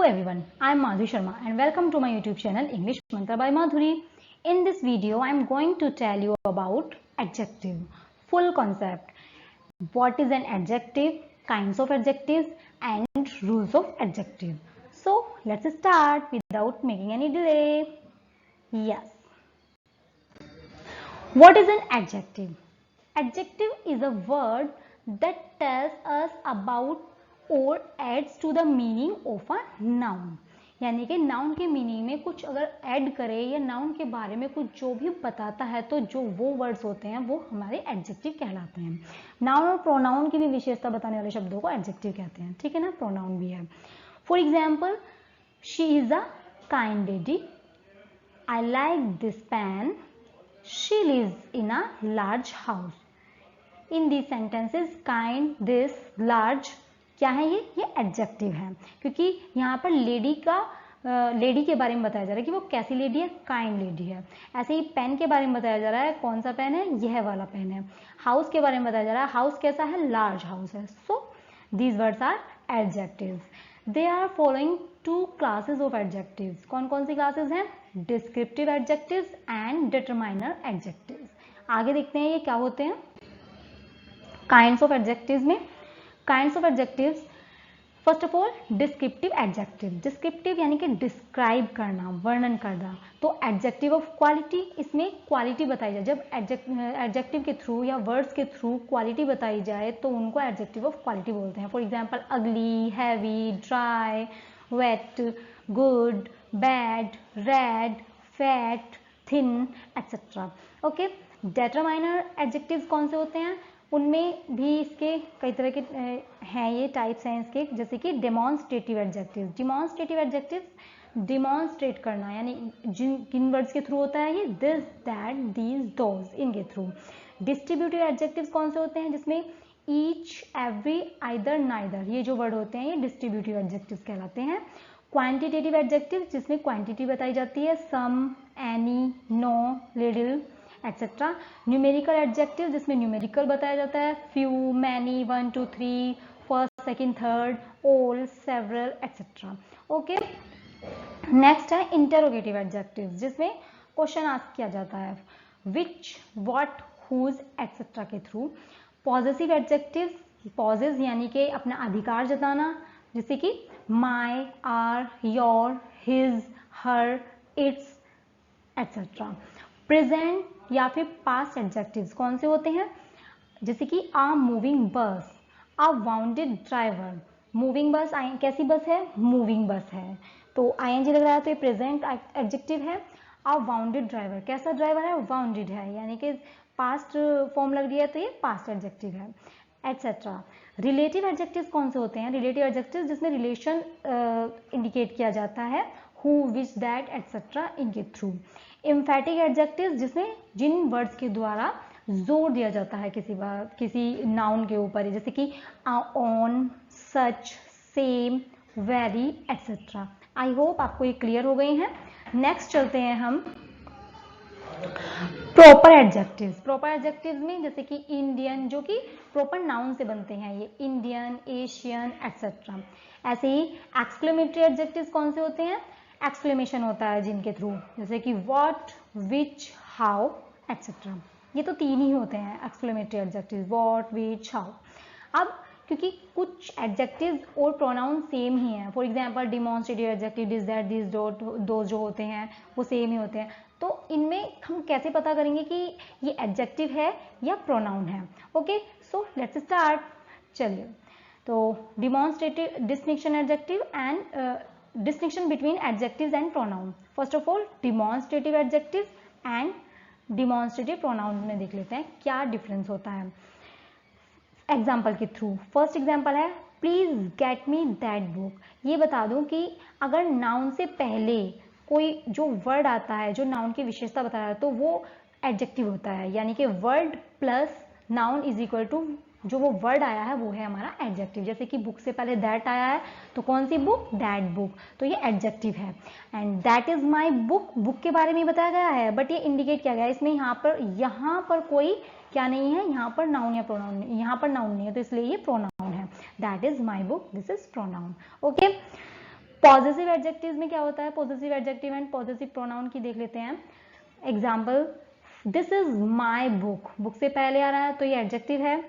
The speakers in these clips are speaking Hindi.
everyone, I am Madhuri Sharma and welcome to my YouTube channel English Mantra by Madhuri. In this video, I am going to tell you about adjective, full concept. What is an adjective, kinds of adjectives and rules of adjective. So let's start without making any delay. Yes. What is an adjective? Adjective is a word that tells us about or adds to the meaning of a noun. यानी कि नाउन के मीनिंग में कुछ अगर ऐड करे या नाउन के बारे में कुछ जो भी बताता है तो जो वो वर्ड्स होते हैं वो हमारे एडजेक्टिव कहलाते हैं. नाउन और प्रोनाउन की भी विशेषता बताने वाले शब्दों को एडजेक्टिव कहते हैं. ठीक है ना, प्रोनाउन भी है. For example, she is a kind lady. I like this pen. She lives in a large house. In these sentences, kind, this, large क्या है ये एडजेक्टिव है, क्योंकि यहाँ पर लेडी के बारे में बताया जा रहा है कि वो कैसी लेडी है, काइंड लेडी है. ऐसे ही पेन के बारे में बताया जा रहा है, कौन सा पेन है, यह वाला पेन है. हाउस के बारे में बताया जा रहा है, हाउस कैसा है, लार्ज हाउस है. So these words are adjectives. They are following two classes of adjectives. कौन कौन सी क्लासेस हैं? Descriptive adjectives and determiner adjectives. आगे देखते हैं ये क्या होते हैं. काइंड्स ऑफ एडजेक्टिव्स में kinds of adjectives, first of all descriptive adjective. Descriptive यानी कि डिस्क्राइब करना, वर्णन करना. तो एडजेक्टिव ऑफ क्वालिटी, इसमें क्वालिटी बताई जाए. जब एडजेक्टिव के थ्रू या वर्ड्स के थ्रू क्वालिटी बताई जाए तो उनको एडजेक्टिव ऑफ क्वालिटी बोलते हैं. For example, ugly, heavy, dry, wet, good, bad, red, fat, thin, etcetera. Okay. Determiner adjectives कौन से होते हैं? उनमें भी इसके कई तरह के हैं, ये टाइप्स हैं इसके, जैसे कि demonstrative adjectives. Demonstrative adjectives demonstrate करना, यानी किन वर्ड्स के थ्रू होता है ये? दिस, दैट, दीज, दोज, इनके थ्रू. डिस्ट्रीब्यूटिव एडजेक्टिव्स कौन से होते हैं? जिसमें ईच, एवरी, आइदर, नाइदर, ये जो वर्ड होते हैं ये डिस्ट्रीब्यूटिव एडजेक्टिव्स कहलाते हैं. क्वांटिटेटिव एडजेक्टिव, जिसमें क्वांटिटी बताई जाती है, some, any, no, little, etcetera. Numerical adjective, जिसमें न्यूमेरिकल बताया जाता है, few, many, 1, 2, 3, first, second, third, all, several, etcetera. Okay. Next है इंटरोगेटिव एडजेक्टिव, जिसमें क्वेश्चन आस्क किया जाता है, विच, व्हाट, हुज, एक्सेट्रा के थ्रू. पॉजेसिव एडजेक्टिव, पॉजेस यानी कि अपना अधिकार जताना, जैसे कि my, our, your, his, her, its, etcetera. Present या फिर पास्ट एडजेक्टिव्स कौन से होते हैं? जैसे कि आ मूविंग बस, आ वाउंडेड ड्राइवर. मूविंग बस, कैसी बस है? मूविंग बस है, तो आईएनजी लग रहा है तो ये प्रेजेंट एडजेक्टिव है. आ वाउंडेड ड्राइवर, कैसा ड्राइवर है? वाउंडेड है, यानी कि पास्ट फॉर्म लग रही है तो ये पास्ट एडजेक्टिव है, एक्सेट्रा. रिलेटिव एडजेक्टिव्स कौन से होते हैं? रिलेटिव एडजेक्टिव्स जिसमें रिलेशन इंडिकेट किया जाता है, हु, विच, दैट, एक्सेट्रा, इनके थ्रू. एम्फेटिक एडजेक्टिव्स, जिसमें जिन वर्ड्स के द्वारा जोर दिया जाता है किसी नाउन के ऊपर, जैसे कि on, such, same, very, etcetera. I hope आपको ये क्लियर हो गई हैं. नेक्स्ट चलते हैं हम प्रॉपर एडजेक्टिव्स. प्रॉपर एडजेक्टिव्स में जैसे कि इंडियन, जो कि प्रॉपर नाउन से बनते हैं, ये इंडियन, एशियन, एक्सेट्रा. ऐसे ही एक्सक्लेमेटरी एडजेक्टिव्स कौन से होते हैं? एक्सक्लेमेशन होता है जिनके थ्रू, जैसे कि व्हाट, विच, हाउ, एक्सेट्रा. ये तो तीन ही होते हैं exclamatory adjectives, what, which, how. अब क्योंकि कुछ एडजेक्टिव्स और प्रोनाउन सेम ही हैं, for example demonstrative adjective, this, that, this, दो जो होते हैं वो सेम ही होते हैं, तो इनमें हम कैसे पता करेंगे कि ये एडजेक्टिव है या प्रोनाउन है? Okay, so let's start. चलिए, तो demonstrative, distinction adjective and distinction between adjectives and pronoun. First of all, demonstrative adjectives and demonstrative pronouns में देख लेते हैं क्या डिफरेंस होता है एग्जाम्पल के थ्रू. फर्स्ट एग्जाम्पल है, please get me that book. ये बता दूं कि अगर नाउन से पहले कोई जो वर्ड आता है जो नाउन की विशेषता बता रहा है तो वो एडजेक्टिव होता है, यानी कि word plus noun is equal to जो वो वर्ड आया है वो है हमारा एडजेक्टिव. जैसे कि बुक से पहले दैट आया है तो कौन सी बुक? दैट बुक, तो ये एडजेक्टिव है. And that is my book, book के बारे में बताया गया है, बट ये इंडिकेट किया गया है, इसमें यहाँ पर कोई क्या नहीं है, यहाँ पर नाउन या प्रोनाउन नहीं, यहाँ पर नाउन नहीं है, तो इसलिए ये प्रोनाउन है. That is my book, this is pronoun. Okay. Possessive adjectives में क्या होता है, possessive adjective and possessive pronoun की देख लेते हैं example. This is my book, book से पहले आ रहा है तो ये एडजेक्टिव है।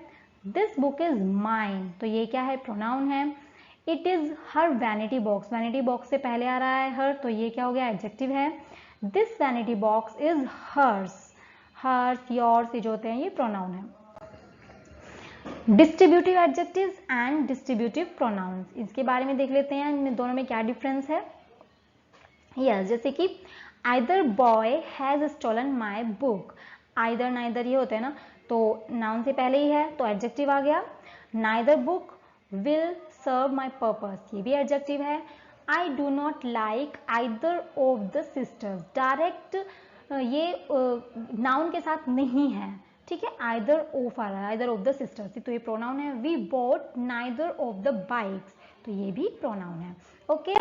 दिस बुक इज माइन, तो ये क्या है, प्रोनाउन है। It is her vanity box, vanity box से पहले आ रहा है हर, तो ये क्या हो गया, एडजेक्टिव है। This vanity box is hers, hers yours ये जो होते हैं ये प्रोनाउन है। Distributive adjectives and distributive pronouns, इसके बारे में देख लेते हैं इन दोनों में क्या डिफरेंस है। यस, जैसे कि either boy has stolen my book, either neither ये होते हैं ना, तो नाउन से पहले ही है तो एडजेक्टिव आ गया। Neither book will serve my purpose, ये भी एडजेक्टिव है। I do not like either of the sisters, direct ये नाउन के साथ नहीं है, ठीक है, आइदर ऑफ आ रहा है, आइदर ऑफ द सिस्टर्स तो ये प्रोनाउन है। We bought neither of the bikes, तो ये भी प्रोनाउन है। ओके,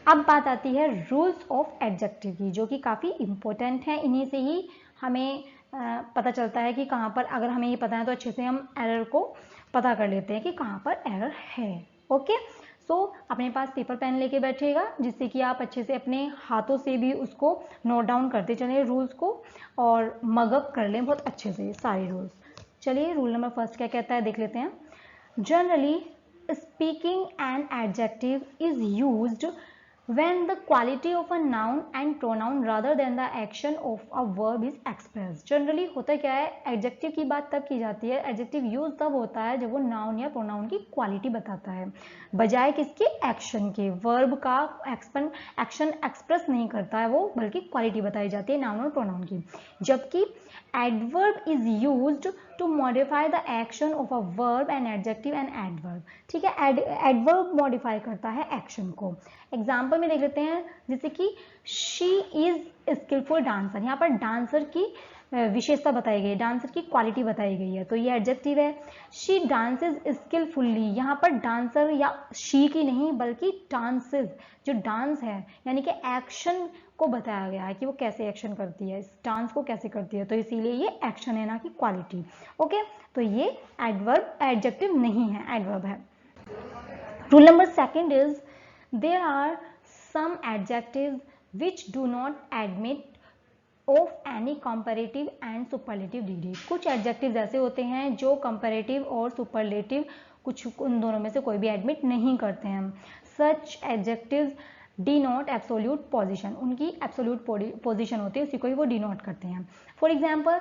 अब बात आती है रूल्स ऑफ एडजेक्टिव की, जो कि काफ़ी इंपॉर्टेंट है। इन्हीं से ही हमें पता चलता है कि कहाँ पर, अगर हमें ये पता है तो अच्छे से हम एरर को पता कर लेते हैं कि कहाँ पर एरर है। ओके, सो अपने पास पेपर पेन लेके बैठिएगा, जिससे कि आप अच्छे से अपने हाथों से भी उसको नोट डाउन करते चलें रूल्स को, और मगअप कर लें बहुत अच्छे से सारे रूल्स। चलिए, रूल नंबर फर्स्ट क्या कहता है देख लेते हैं। Generally speaking an adjective is used when the quality of a noun and pronoun rather than the action of a verb is expressed। Generally होता क्या है, एडजेक्टिव की बात तब की जाती है, एडजेक्टिव यूज तब होता है जब वो नाउन या प्रोनाउन की क्वालिटी बताता है, बजाय किसके, एक्शन के। वर्ब का एक्शन एक्सप्रेस नहीं करता है वो, बल्कि क्वालिटी बताई जाती है नाउन और प्रोनाउन की। जबकि adverb is used to modify the action of a verb and adjective and adverb, ठीक है, एडवर्ब मॉडिफाई करता है एक्शन को। एग्जाम्पल में देख लेते हैं, जैसे कि शी इज स्किलफुल डांसर, यहाँ पर डांसर की विशेषता बताई गई है, डांसर की क्वालिटी बताई गई है, तो ये एडजेक्टिव है। शी डांसेस स्किलफुल्ली, यहाँ पर डांसर या शी की नहीं बल्कि डांसेस, जो डांस है यानी कि एक्शन को बताया गया है कि वो कैसे एक्शन करती है, इस डांस को कैसे करती है, तो इसीलिए ये एक्शन है ना कि क्वालिटी। ओके, तो ये एडवर्ब एडजेक्टिव नहीं है, एडवर्ब है। Rule number second is there are some adjectives which do not admit of any comparative and superlative degree। कुछ adjectives ऐसे होते हैं जो comparative और superlative, कुछ उन दोनों में से कोई भी admit नहीं करते हैं। such adjectives denote absolute position, उनकी absolute position होती है, उसी को ही वो denote करते हैं। for example,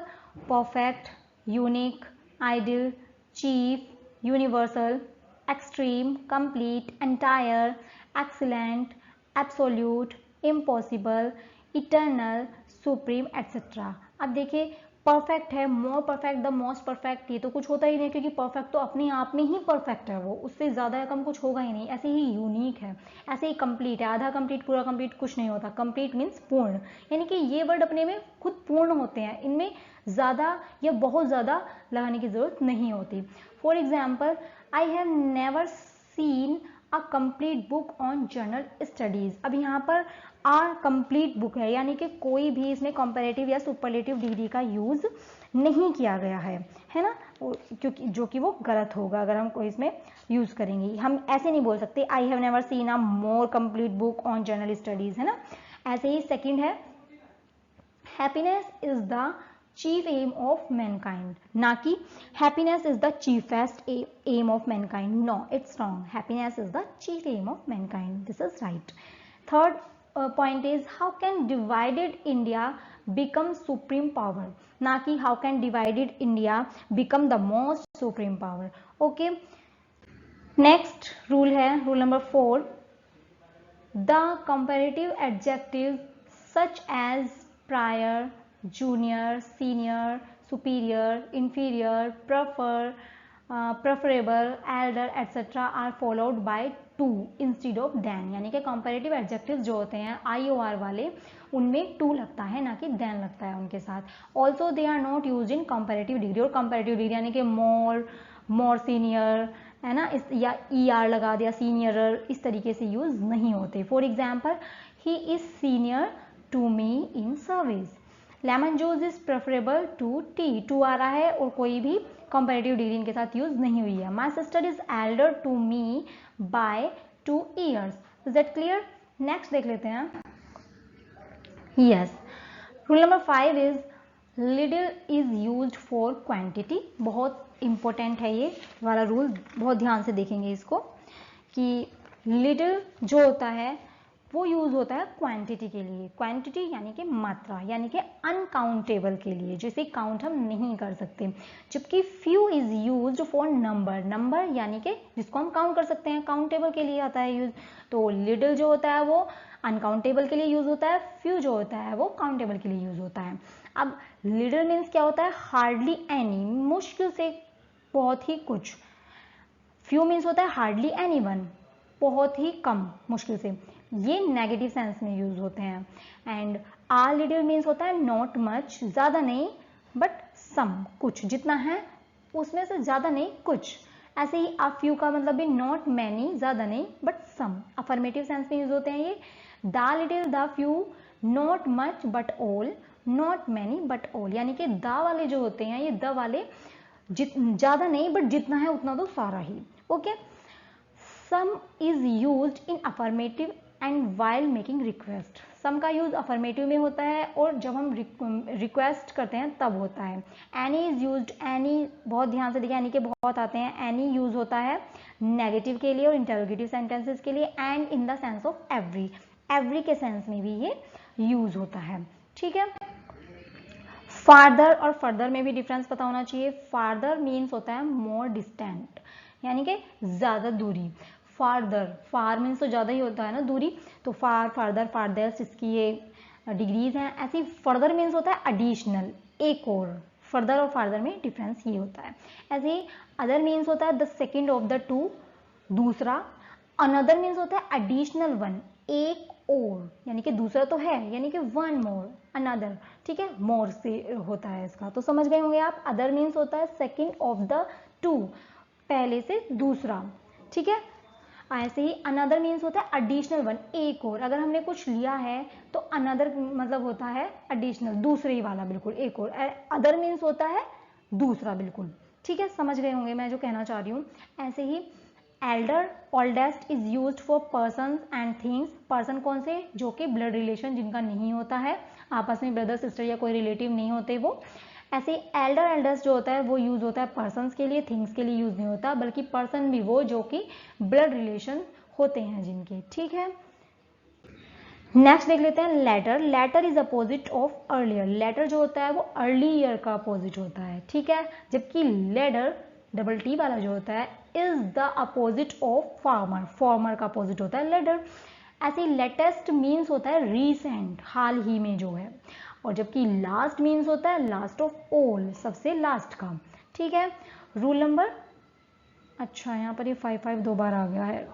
perfect, unique, ideal, chief, universal, extreme, complete, entire, excellent, absolute, impossible, eternal, supreme, etc। अब देखिए, परफेक्ट है, more perfect, the most perfect, ये तो कुछ होता ही नहीं, क्योंकि परफेक्ट तो अपने आप में ही परफेक्ट है, वो उससे ज़्यादा या कम कुछ होगा ही नहीं। ऐसे ही यूनिक है, ऐसे ही कंप्लीट है, आधा कंप्लीट पूरा कंप्लीट कुछ नहीं होता, कंप्लीट मीन्स पूर्ण, यानी कि ये वर्ड अपने में खुद पूर्ण होते हैं, इनमें ज़्यादा या बहुत ज़्यादा लगाने की ज़रूरत नहीं होती। For example, I have never seen a complete book on general studies. अब यहाँ पर आ कंप्लीट बुक है, यानी कि कोई भी इसमें कंपैरेटिव या सुपरलेटिव डिग्री का यूज नहीं किया गया है ना, क्योंकि जो कि वो गलत होगा अगर हम कोई इसमें यूज करेंगे। हम ऐसे नहीं बोल सकते I have never seen a more complete book on general studies, है ना। ऐसे ही सेकंड है, happiness is the chief aim of mankind, ना कि happiness is the chiefest aim of mankind. No, it's wrong, happiness is the chief aim of mankind, this is right. Third point is how can divided India become supreme power, ना कि how can divided India become the most supreme power। okay, next rule है rule number 4, the comparative adjectives such as prior, junior, senior, superior, inferior, preferable, elder, etc. are followed by to instead of than, यानी कि कंपैरेटिव एडजेक्टिव्स जो होते हैं IOR वाले, उनमें टू लगता है ना कि देन लगता है उनके साथ। Also they are not use in comparative degree, और कंपैरेटिव डिग्री यानी कि मोर सीनियर, है ना, इस या ER लगा दिया, सीनियर, इस तरीके से यूज नहीं होते। For example, he is senior to me in service, lemon juice is preferable to tea, to आ रहा है और कोई भी कंपैरेटिव डिग्री इनके साथ यूज नहीं हुई है। My sister is elder to me by 2 years, is that clear? Next देख लेते हैं. Yes, rule number 5 is little is used for quantity. बहुत इंपॉर्टेंट है ये वाला रूल, बहुत ध्यान से देखेंगे इसको कि लिटिल जो होता है वो यूज होता है क्वांटिटी के लिए. क्वांटिटी यानी कि मात्रा, यानी कि अनकाउंटेबल के लिए, जिसे काउंट हम नहीं कर सकते. जबकि few is used for number. Number यानी कि जिसको हम काउंट कर सकते हैं, काउंटेबल के लिए आता है यूज. तो लिटिल जो होता है वो अनकाउंटेबल के लिए यूज होता है, फ्यू जो होता है वो काउंटेबल के लिए यूज होता है. अब लिटिल मीन्स क्या होता है? हार्डली एनी, मुश्किल से बहुत ही कुछ. फ्यू मीन्स होता है हार्डली एनीवन, बहुत ही कम, मुश्किल से. ये नेगेटिव सेंस में यूज होते हैं. एंड आ लिटिल मीन्स होता है नॉट मच, ज्यादा नहीं, बट सम, कुछ, जितना है उसमें से ज्यादा नहीं, कुछ. ऐसे ही आ फ्यू का मतलब भी नॉट मैनी, ज्यादा नहीं, बट सम. अफर्मेटिव सेंस में यूज होते हैं ये. The little, the few, not much but all, not many but all. यानी कि द वाले जो होते हैं, ये द वाले ज्यादा नहीं, बट जितना है उतना तो सारा ही. Okay. Some is used in affirmative and while making request. Some का यूज अफर्मेटिव में होता है और जब हम रिक्वेस्ट करते हैं तब होता है. एनी इज यूज्ड, एनी, बहुत ध्यान से देखिए, एनी के बहुत आते हैं. एनी यूज होता है नेगेटिव के लिए और इंटरोगेटिव सेंटेंसेस के लिए. And in the sense of every, every के सेंस में भी ये यूज होता है. ठीक है. फार्दर और फर्दर में भी डिफरेंस पता होना चाहिए. फार्दर मीन्स होता है मोर डिस्टेंट, यानी कि ज्यादा दूरी. फार्दर, फार मीन्स तो ज्यादा ही होता है ना दूरी, तो फार, फार्दर, फार्देस्ट, इसकी ये डिग्रीज हैं. ऐसे ही फर्दर मीन्स होता है एडिशनल, एक और. फर्दर और फार्दर में डिफरेंस ये होता है. ऐसे ही अदर मीन्स होता है the second of the two, दूसरा. अनदर मीन्स होता है एडिशनल वन, एक और, यानी कि दूसरा तो है, यानी कि वन मोर, अनदर. ठीक है, मोर से होता है इसका, तो समझ गए होंगे आप. अदर मीन्स होता है सेकेंड ऑफ द टू, पहले से दूसरा. ठीक है. ऐसे ही अनदर मीन्स होता है एडिशनल वन, एक और. अगर हमने कुछ लिया है तो अनदर मतलब होता है एडिशनल, दूसरे ही वाला, बिल्कुल एक और. अदर मीन्स होता है दूसरा, बिल्कुल. ठीक है, समझ गए होंगे मैं जो कहना चाह रही हूँ. ऐसे ही elder, oldest is used for person and things. Person कौन से? जो कि ब्लड रिलेशन जिनका नहीं होता है, आपस में ब्रदर सिस्टर या कोई रिलेटिव नहीं होते वो. ऐसे एल्डर, एल्डेस्ट जो होता है वो यूज होता है पर्सन्स के लिए, थिंग्स के लिए यूज नहीं होता. बल्कि पर्सन भी वो जो कि ब्लड रिलेशन होते हैं जिनके. ठीक है. नेक्स्ट देख लेते हैं later. Later is opposite of earlier. Later जो होता है वो अर्ली ईयर का अपोजिट होता है. ठीक है. जबकि लेडर, डबल टी वाला जो होता है, is the opposite of farmer. Farmer का अपोजिट होता है लेडर. ऐसे लेटेस्ट मीन्स होता है रीसेंट, हाल ही में जो है. और जबकि लास्ट मीन्स होता है लास्ट ऑफ ऑल, सबसे लास्ट का. ठीक है. रूल नंबर, अच्छा यहाँ पर ये 5 दो बार आ गया है,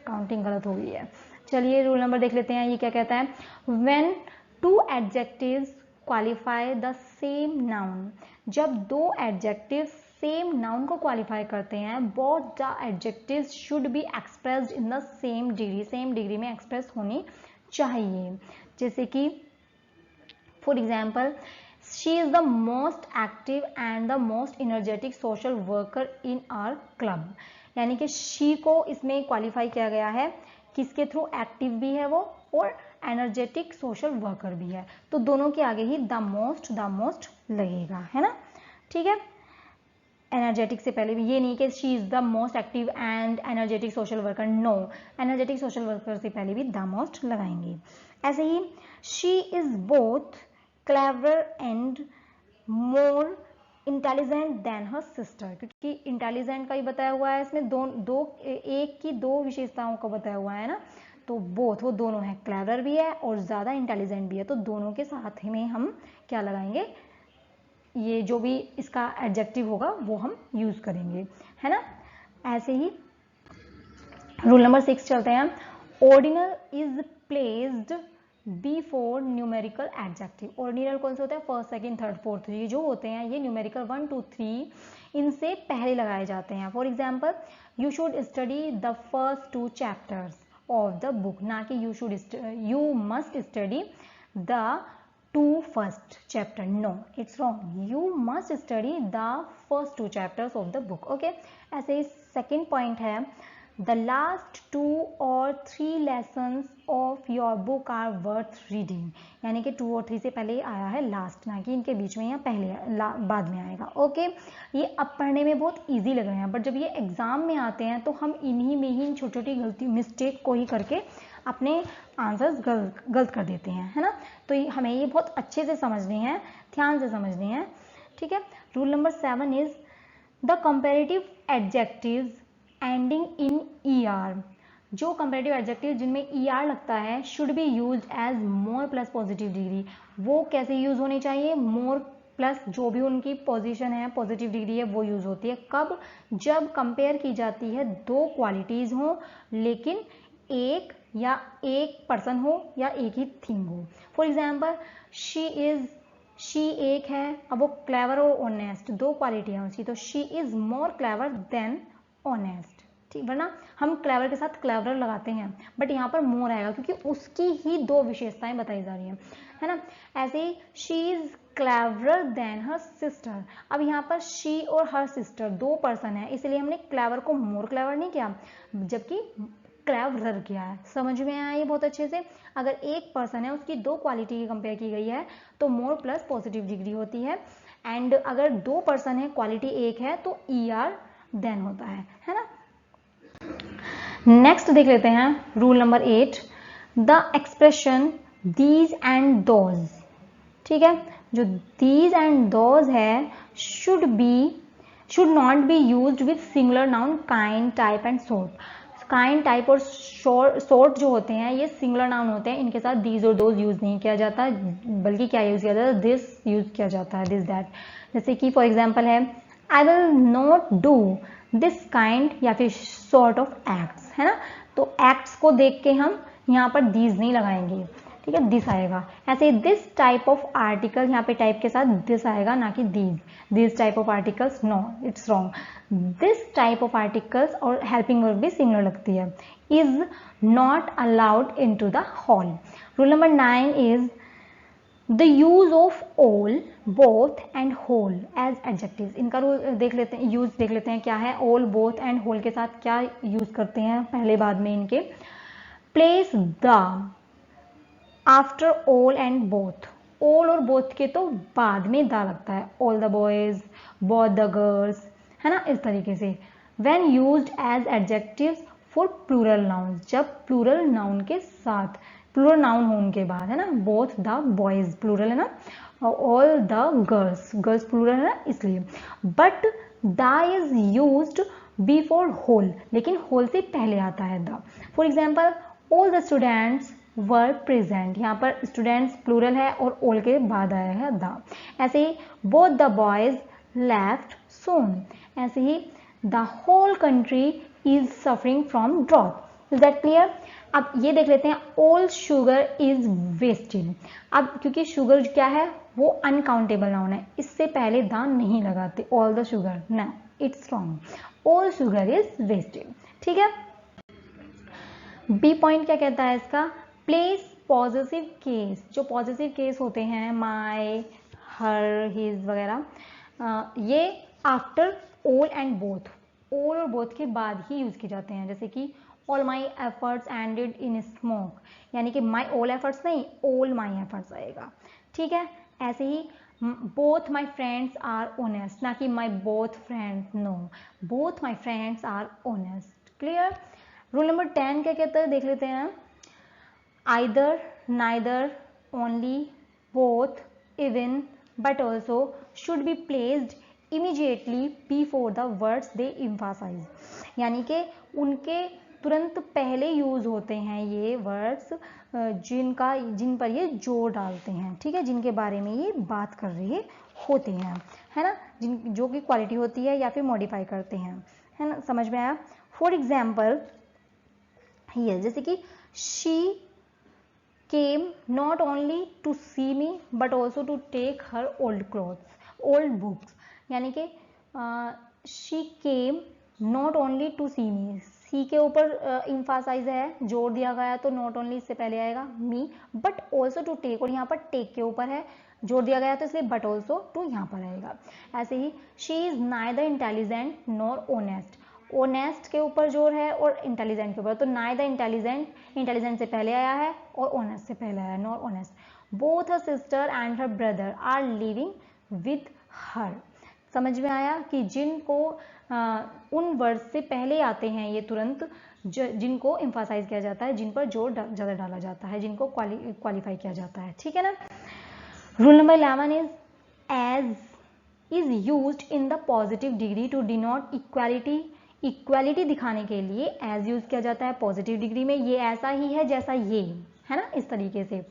काउंटिंग गलत हो गई है. चलिए रूल नंबर देख लेते हैं. ये क्या कहता है? When two adjectives qualify the same noun. जब दो एडजेक्टिव सेम नाउन को क्वालिफाई करते हैं, both the adjectives should be expressed in the same degree. Same degree में एक्सप्रेस होनी चाहिए. जैसे कि for example, she is the most active and the most energetic social worker in our club. यानी कि शी को इसमें क्वालिफाई किया गया है, किसके थ्रू? एक्टिव भी है वो और एनर्जेटिक सोशल वर्कर भी है. तो दोनों के आगे ही द मोस्ट लगेगा, है ना. ठीक है. एनर्जेटिक से पहले भी, ये नहीं कि she is the most active and energetic social worker, no. Energetic social worker से पहले भी द मोस्ट लगाएंगे. ऐसे ही she is both clever and more intelligent than her sister. क्योंकि इंटेलिजेंट का ही बताया हुआ है इसमें, एक की दो विशेषताओं का बताया हुआ है ना. तो बोथ, वो दोनों है, क्लेवर भी है और ज्यादा इंटेलिजेंट भी है. तो दोनों के साथ में हम क्या लगाएंगे? ये जो भी इसका एडजेक्टिव होगा वो हम यूज करेंगे, है ना. ऐसे ही रूल नंबर 6 चलते हैं. Ordinal is placed before numerical adjective. Ordinal कौन से होता है? First, second, third, fourth. ये जो होते हैं ये न्यूमेरिकल 1, 2, 3 इनसे पहले लगाए जाते हैं. For example, you should study the first 2 chapters of the book. ना कि you must study the 2 first chapter. No, it's wrong. You must study the first 2 chapters of the book. Okay. ऐसे ही सेकेंड पॉइंट है, the last 2 or 3 lessons of your book are worth reading, यानी कि 2 और 3 से पहले आया है लास्ट, ना कि इनके बीच में या पहले बाद में आएगा। ओके, ये अब पढ़ने में बहुत इजी लग रहे हैं, बट जब ये एग्जाम में आते हैं तो हम इन्हीं में ही छोटी छोटी गलती मिस्टेक को ही करके अपने आंसर्स गलत कर देते हैं, है ना। तो हमें ये बहुत अच्छे से समझने हैं, ध्यान से समझने हैं, ठीक है। Rule number 7 is the comparative adjectives ending in ER, जो कंपैरेटिव एडजेक्टिव जिनमें ER लगता है should be used as more plus positive degree. वो कैसे यूज होनी चाहिए? मोर प्लस जो भी उनकी पोजीशन है, पॉजिटिव डिग्री है, वो यूज होती है कब? जब कंपेयर की जाती है दो क्वालिटीज हो, लेकिन एक या एक पर्सन हो या एक ही थिंग हो। फॉर एग्जाम्पल शी एक है, अब वो क्लेवर और ऑनेस्ट, दो क्वालिटी है उसकी, तो she is more clever than honest, ठीक, वरना हम क्लेवर के साथ क्लेवर लगाते हैं, बट यहाँ पर मोर आएगा क्योंकि उसकी ही दो विशेषताएं बताई जा रही हैं, है ना। ऐसे ही she is clever than her sister, अब यहाँ पर शी और हर सिस्टर दो पर्सन है, इसलिए हमने क्लेवर को मोर क्लेवर नहीं किया, जबकि क्लेवर किया है। समझ में आया ये बहुत अच्छे से। अगर एक पर्सन है, उसकी दो क्वालिटी की कंपेयर की गई है, तो मोर प्लस पॉजिटिव डिग्री होती है, एंड अगर दो पर्सन है, क्वालिटी एक है, तो ER देन होता है ना। नेक्स्ट देख लेते हैं rule number 8, the expression these and those, ठीक है। जो दीज एंड दोज है should not be used with singular noun kind, type and sort. Kind, type और सॉर्ट जो होते हैं ये सिंगुलर नाउन होते हैं, इनके साथ दीज और दोज यूज नहीं किया जाता, बल्कि क्या यूज किया जाता है? दिस यूज किया जाता है, दिस दैट। जैसे कि फॉर एग्जाम्पल है I will not do this kind या फिर सॉर्ट ऑफ एक्ट्स, है ना। तो एक्ट्स को देख के हम यहाँ पर दीज नहीं लगाएंगे, ठीक है, दिस आएगा। ऐसे दिस टाइप ऑफ आर्टिकल, यहाँ पे टाइप के साथ दिस आएगा, ना कि this type of articles, no it's wrong. This type of articles और हेल्पिंग वर्ब भी सिमिलर लगती है। Is not allowed into the hall. Rule number 9 is the use of all, both and whole as adjectives. इनका रूल देख लेते हैं, यूज देख लेते हैं क्या है। ऑल, बोथ एंड होल के साथ क्या यूज करते हैं पहले बाद में इनके? Place the after all and both. All और बोथ के तो बाद में द लगता है, all the boys, both the girls, है ना, इस तरीके से। When used as adjectives for plural noun, जब प्लूरल नाउन के साथ, प्लूरल नाउन हो उनके बाद, है ना। बोथ द बॉयज प्लूरल है ना, all the girls, girls plural है ना, इसलिए। But the is used before whole, लेकिन होल से पहले आता है the. For example all the students were present, यहाँ पर स्टूडेंट्स प्लूरल है और ऑल के बाद आया है द। ऐसे ही both the boys left soon, ऐसे ही the whole country is suffering from drought. Is that clear? अब ये देख लेते हैं, ऑल शुगर इज वेस्टेड। अब क्योंकि शुगर क्या है, वो अनकाउंटेबल नाउन है, इससे पहले द नहीं लगाते, ऑल द शुगर, ना, it's wrong, all sugar is wasted, ठीक है। बी पॉइंट क्या कहता है इसका? प्लेस पॉजेसिव केस, जो पॉजेसिव केस होते हैं, माई, हर, हिज वगैरह, ये after all and both, all और बोथ के बाद ही यूज किए जाते हैं। जैसे कि all my efforts ended in smoke, यानी कि माई ऑल एफर्ट्स नहीं, ऑल माई एफर्ट्स आएगा, ठीक है। ऐसे ही both my friends are honest, ना कि my both friends, no, both my friends are honest, clear. Rule number 10 क्या कहता है, देख लेते हैं। Either, neither, only, both, even, but also should be placed immediately before the words they emphasize, यानी कि उनके तुरंत पहले यूज होते हैं ये वर्ड्स जिन पर ये जोर डालते हैं, ठीक है, जिनके बारे में ये बात कर रहे होते हैं, है ना, जो की क्वालिटी होती है या फिर मॉडिफाई करते हैं, है ना, समझ में आया। फॉर एग्जाम्पल हियर, जैसे कि she came not only to see me but also to take her old clothes, old books, यानी कि she came not only to see me, सी के ऊपर emphasize है, जोर दिया गया, तो not only इससे पहले आएगा me, but also to take, और यहाँ पर take के ऊपर है, जोर दिया गया तो इसलिए but also to यहाँ पर आएगा। ऐसे ही she is neither intelligent nor honest, honest के ऊपर जोर है और इंटेलिजेंट के ऊपर, तो नाइदर इंटेलिजेंट से पहले आया है और ऑनेस्ट से पहले आया है, not honest. Both her sister and her brother are living with her. समझ में आया कि जिनको उन वर्ड से पहले आते हैं ये तुरंत, जिनको एम्फासाइज किया जाता है, जिन पर जोर ज़्यादा डाला जाता है, जिनको क्वालिफाई किया जाता है, ठीक है ना। Rule number 11 is as is used in the positive degree to denote equality. Equality दिखाने के लिए एज यूज किया जाता है पॉजिटिव डिग्री में, ये ऐसा ही है जैसा ये है ना, इस तरीके से।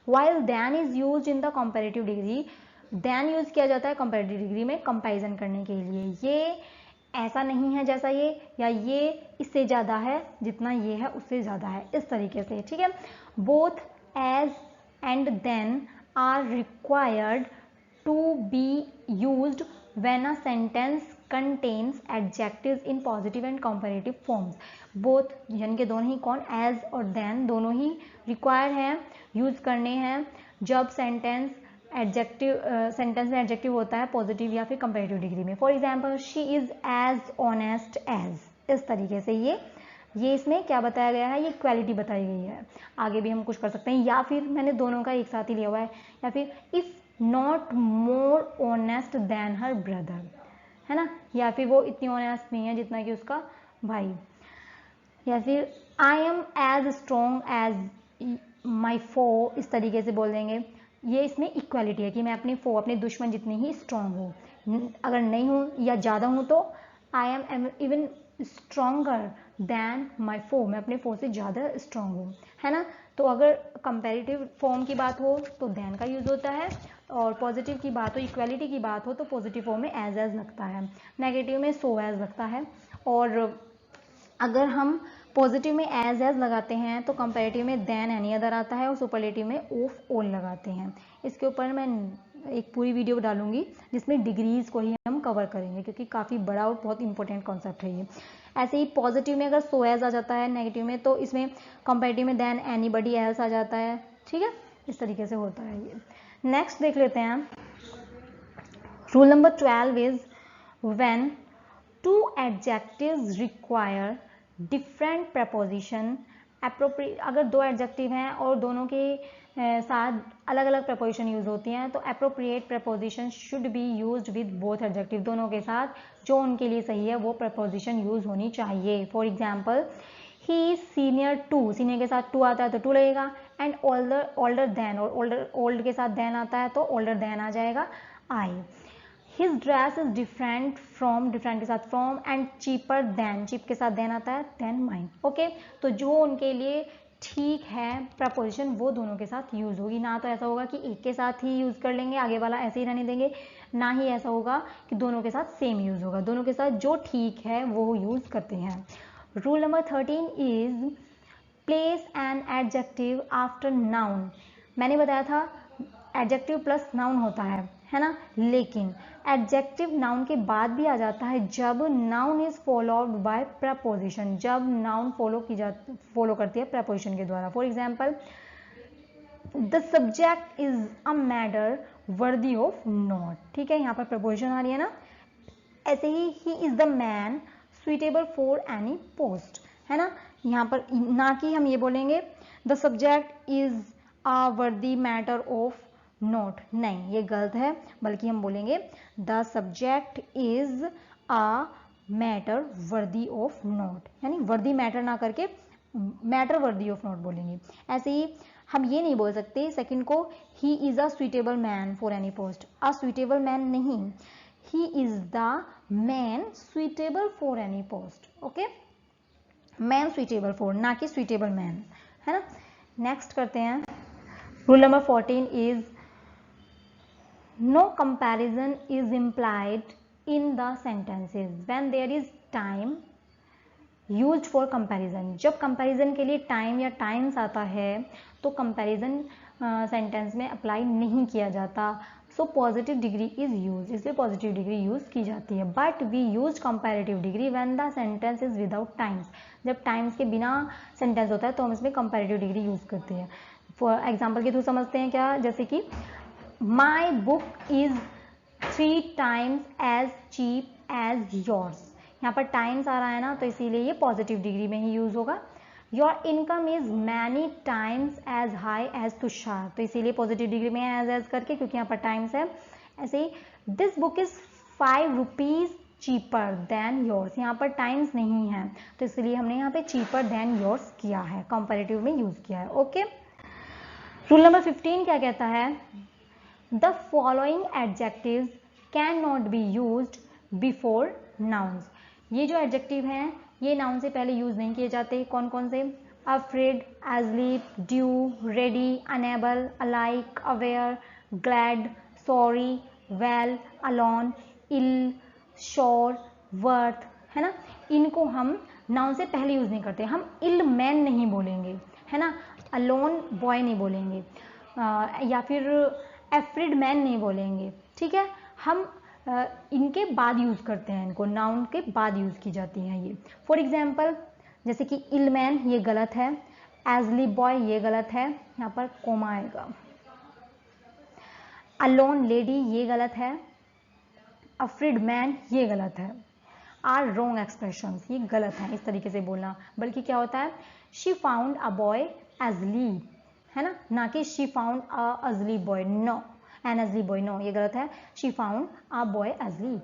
While than is used in the comparative degree, than use किया जाता है कंपैरेटिव डिग्री में कंपैरिजन करने के लिए, ये ऐसा नहीं है जैसा ये, या ये इससे ज़्यादा है जितना ये है उससे ज़्यादा है, इस तरीके से, ठीक है। Both as and than are required to be used when a sentence contains adjectives in positive and comparative forms. Both यानी कि दोनों ही, कौन, एज और देन दोनों ही रिक्वायर्ड हैं, यूज करने हैं जब सेंटेंस में एडजेक्टिव होता है पॉजिटिव या फिर कंपैरेटिव डिग्री में। For example, she is as honest as, इस तरीके से ये इसमें क्या बताया गया है, ये क्वालिटी बताई गई है। आगे भी हम कुछ कर सकते हैं, या फिर मैंने दोनों का एक साथ ही लिया हुआ है, या फिर if not more honest than her brother, है ना, या फिर वो इतनी ऑनेस्ट नहीं है जितना कि उसका भाई, या फिर I am as strong as my foe, इस तरीके से बोल देंगे। ये इसमें इक्वालिटी है कि मैं अपने अपने दुश्मन जितनी ही स्ट्रॉन्ग हूँ, अगर नहीं हूँ या ज़्यादा हूँ तो I am even stronger than my foe, मैं अपने फो से ज़्यादा स्ट्रॉन्ग हूँ, है ना। तो अगर कंपैरेटिव फॉर्म की बात हो तो देन का यूज़ होता है, और पॉजिटिव की बात हो, इक्वालिटी की बात हो तो पॉजिटिव फॉर्म में एज लगता है, नेगेटिव में सो एज लगता है। और अगर हम पॉजिटिव में एज लगाते हैं तो कंपैरेटिव में देन एनी अदर आता है, और सुपरलेटिव में ऑफ ऑल लगाते हैं। इसके ऊपर मैं एक पूरी वीडियो डालूंगी जिसमें डिग्रीज को ही हम कवर करेंगे, क्योंकि काफ़ी बड़ा और बहुत इंपॉर्टेंट कॉन्सेप्ट है ये। ऐसे ही पॉजिटिव में अगर सो एज आ जाता है नेगेटिव में, तो इसमें कंपैरेटिव में देन एनीबडी एल्स आ जाता है, ठीक है, इस तरीके से होता है ये। नेक्स्ट देख लेते हैं, rule number 12 is when two adjectives require different preposition appropriate. अगर दो एडजेक्टिव हैं और दोनों के साथ अलग अलग प्रपोजिशन यूज होती हैं, तो appropriate preposition should be used with both adjective, दोनों के साथ जो उनके लिए सही है वो प्रपोजिशन यूज होनी चाहिए। For example, he is senior to, senior के साथ टू आता है तो टू लगेगा, एंड ओल्डर देन, और ओल्ड के साथ देन आता है तो ओल्डर देन आ जाएगा I. His dress is different from, different के साथ from, and cheaper than, cheap के साथ देन आता है देन माइन, ओके। तो जो उनके लिए ठीक है प्रपोजिशन वो दोनों के साथ यूज होगी, ना तो ऐसा होगा कि एक के साथ ही यूज कर लेंगे, आगे वाला ऐसे ही रहने देंगे, ना ही ऐसा होगा कि दोनों के साथ सेम यूज होगा, दोनों के साथ जो ठीक है वो यूज करते हैं। Rule number 13 is place an adjective after noun. मैंने बताया था एडजेक्टिव प्लस नाउन होता है ना, लेकिन एडजेक्टिव नाउन के बाद भी आ जाता है जब noun is followed by preposition, जब नाउन फॉलो करती है प्रपोजिशन के द्वारा। For example, the subject is a matter worthy of note, ठीक है, यहाँ पर प्रपोजिशन आ रही है ना। ऐसे ही is the man suitable for any post, है ना, यहाँ पर ना कि हम ये बोलेंगे द सब्जेक्ट इज अ वर्दी मैटर ऑफ नोट, नहीं, ये गलत है, बल्कि हम बोलेंगे the subject is a matter worthy of note, यानी वर्दी मैटर ना करके मैटर वर्दी ऑफ नोट बोलेंगे। ऐसे ही हम ये नहीं बोल सकते सेकंड को he is a suitable man for any post, a suitable man नहीं, he is the man suitable for any post, okay, man suitable for, ना कि सुइटेबल मैन, है ना। नेक्स्ट करते हैं, rule number 14 is no comparison is implied in the sentences when there is time used for comparison। जब कंपैरिजन के लिए टाइम या टाइम्स आता है तो कंपैरिजन सेंटेंस में अप्लाई नहीं किया जाता, so positive degree is use, इसलिए पॉजिटिव डिग्री यूज की जाती है। But we use comparative degree when the sentence is without times, जब टाइम्स के बिना सेंटेंस होता है तो हम इसमें कंपैरेटिव डिग्री यूज करते हैं। फॉर एग्जाम्पल के थ्रू समझते हैं क्या, जैसे कि My book is 3 times as cheap as yours। यहाँ पर टाइम्स आ रहा है ना, तो इसीलिए ये पॉजिटिव डिग्री में ही यूज होगा। Your income is many times as high as Tushar, तो इसीलिए पॉजिटिव डिग्री में एज करके, क्योंकि यहाँ पर टाइम्स है। ऐसे ही this book is 5 rupees cheaper than yours, यहाँ पर टाइम्स नहीं है तो इसलिए हमने यहाँ पे चीपर देन योर्स किया है, कंपैरेटिव में यूज किया है। ओके, रूल नंबर 15 क्या कहता है? The following adjectives can not be used before nouns. ये जो एडजेक्टिव हैं ये नाउन से पहले यूज नहीं किए जाते। कौन कौन से? Afraid, asleep, due, ready, unable, alike, aware, glad, sorry, well, alone, ill, sure, worth, है ना। इनको हम नाउन से पहले यूज नहीं करते। हम इल मैन नहीं बोलेंगे, है ना, अलोन बॉय नहीं बोलेंगे, या फिर एफ्रिड मैन नहीं बोलेंगे, ठीक है। हम इनके बाद यूज करते हैं, इनको नाउन के बाद यूज की जाती हैं ये। फॉर एग्जाम्पल जैसे कि इल मैन ये गलत है, एजली बॉय ये गलत है, यहाँ पर कोमा आएगा। अलोन लेडी ये गलत है, अफ्रिड मैन ये गलत है। आर रॉन्ग एक्सप्रेशंस, ये गलत है इस तरीके से बोलना। बल्कि क्या होता है? She found a boy asleep, है ना, ना कि she found a asleep boy, no, an asleep boy, no, ये गलत है। She found a boy asleep.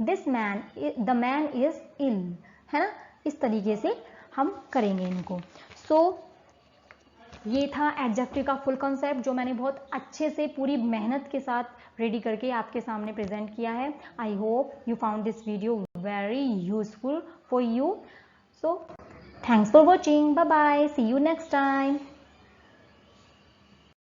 This man, the man is ill, है ना। इस तरीके से हम करेंगे इनको। सो ये था एडजेक्टिव का फुल कॉन्सेप्ट जो मैंने बहुत अच्छे से पूरी मेहनत के साथ रेडी करके आपके सामने प्रेजेंट किया है। I hope you found this video very useful for you. So thanks for watching, bye bye, see you next time.